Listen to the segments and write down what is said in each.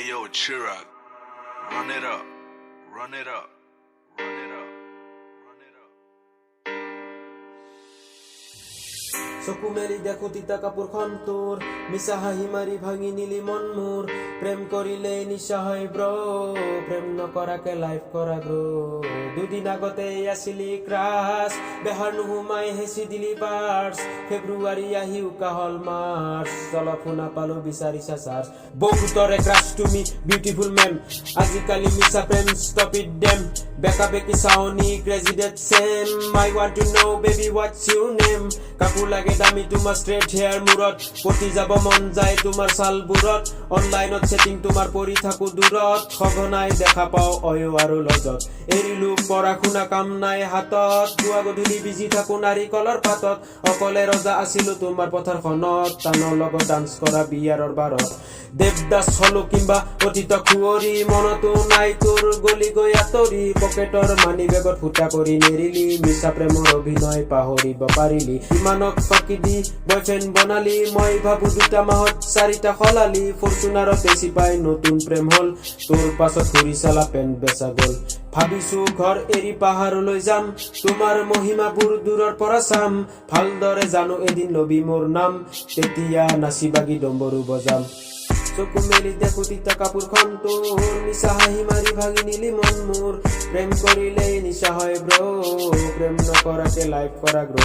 Hey yo, Chirag, run it up, run it up, run it up, run it up. চকু মেলি দেখো তিতা কাপোৰ খন তোৰ মিছা হাঁহি মাৰি ভাঙি নিলি মন মোৰ প্ৰেম কৰিলে নিশা হয় ব্ৰ প্ৰেম নকৰাকে লাইফ কৰা গ্ৰ দুদিন আগতে আছিলি ক্ৰাছ বেহাৰ নোসোমাই হেঁচি দিলি পাৰ্চ ফেব্ৰুৱাৰী আহি উকা হল মাৰ্চ অলপ শুনা পালো বিচাৰিছা চাৰ্চ বহুতৰে ক্ৰাছ তুমি বিউটিফুল মেম আজিকালি মিছা প্ৰেম ষ্টপ ইট ডেম বেকা বেকি চাওনি ক্ৰেজি ডেট চেম I want to know' baby what's your name কাপোৰ লাগে দামী তোমাৰ ষ্ট্ৰেট হেয়াৰ মূৰত পতি যাব মন যায় তোমাৰ ছালবোৰত অনলাইনত চেটিং তোমাৰ পৰি থাকো দূৰত সঘনাই দেখা পাওঁ অয় আৰু লজত এৰিলো পঢ়া শুনা কাম নাই হাতত পুৱা গধূলি বিজি থাকো নাৰিকলৰ পাতত অকলে ৰজা আছিলো তোমাৰ পথাৰখনত টানৰ লগত ডান্স কৰা বিয়াৰৰ বাৰত দেৱদাস হলো কিম্বা অতীত খুৱৰি মনতো নাই তোৰ গলি গৈ আঁতৰি পকেটৰ মানি বেগত ফুটা কৰি নেৰিলি মিছা প্ৰেমৰ অভিনয় পাহৰিব পাৰিলি ইমানক ফাঁকি দি বয়ফ্ৰেণ্ড বনালি মই ভাবো 2 মাহত 4টা সলালি ফৰ্চুনাৰত বেছি পাই নতুন প্ৰেম হল তোৰ পাছত ঘূৰি চালা পেণ্ট বেচা গল ভাবিছো ঘৰ এৰি পাহাৰলৈ যাম তোমাৰ মহিমাবোৰ দূৰৰ পৰা চাম ভালদৰে জানো এদিন লবি মোৰ নাম তেতিয়া নাচি বাগি ডম্বৰু বজাম চকু মেলি দেখো তিতা কাপোৰ খন তোৰ মিছা হাঁহি মাৰি ভাঙি নিলি মন মোৰ প্ৰেম কৰিলে নিশা হয় ব্ৰ প্ৰেম নকৰাকে লাইফ কৰা গ্ৰ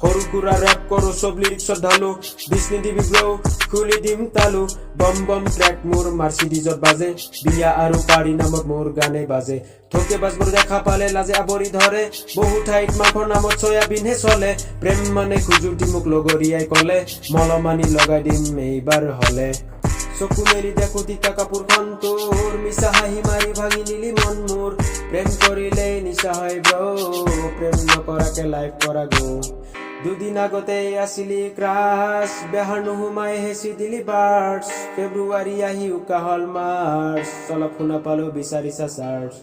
সৰু সুৰা ৰেপ কৰো চব লিৰিক্সত ঢালো বিষ্ণু দিবি ব্ৰ খুলি দিম তালু বম বম ট্ৰেক মোৰ মাৰ্চিডিজত বাজে বিয়া আৰু পাৰি নামত মোৰ গানে বাজে থকে বাজবোৰ দেখা পালে লাজে আৱৰি ধৰে বহু ঠাইত মাংসৰ নামত চয়াবিনহে চলে প্ৰেম মানে খুজুতি মোক লগৰীয়াই কলে মলমানি লগাই দিম এইবাৰ হলে চকু মেলি দেখো তিতা কাপোৰ খন তোৰ মিছা হাঁহি মাৰি ভাঙি নিলি মন মোৰ প্ৰেম কৰিলে নিশা হয় ব্ৰ প্ৰেম নকৰাকে লাইফ কৰা গো দুদিন আগতে আছিলি ক্ৰাছ বেহাৰ নোসোমাই হেঁচি দিলি বাৰ্চ ফেব্ৰুৱাৰী আহি উকা হল মাৰ্চ অলপ শুনা পালো বিচাৰিছা চাৰ্চ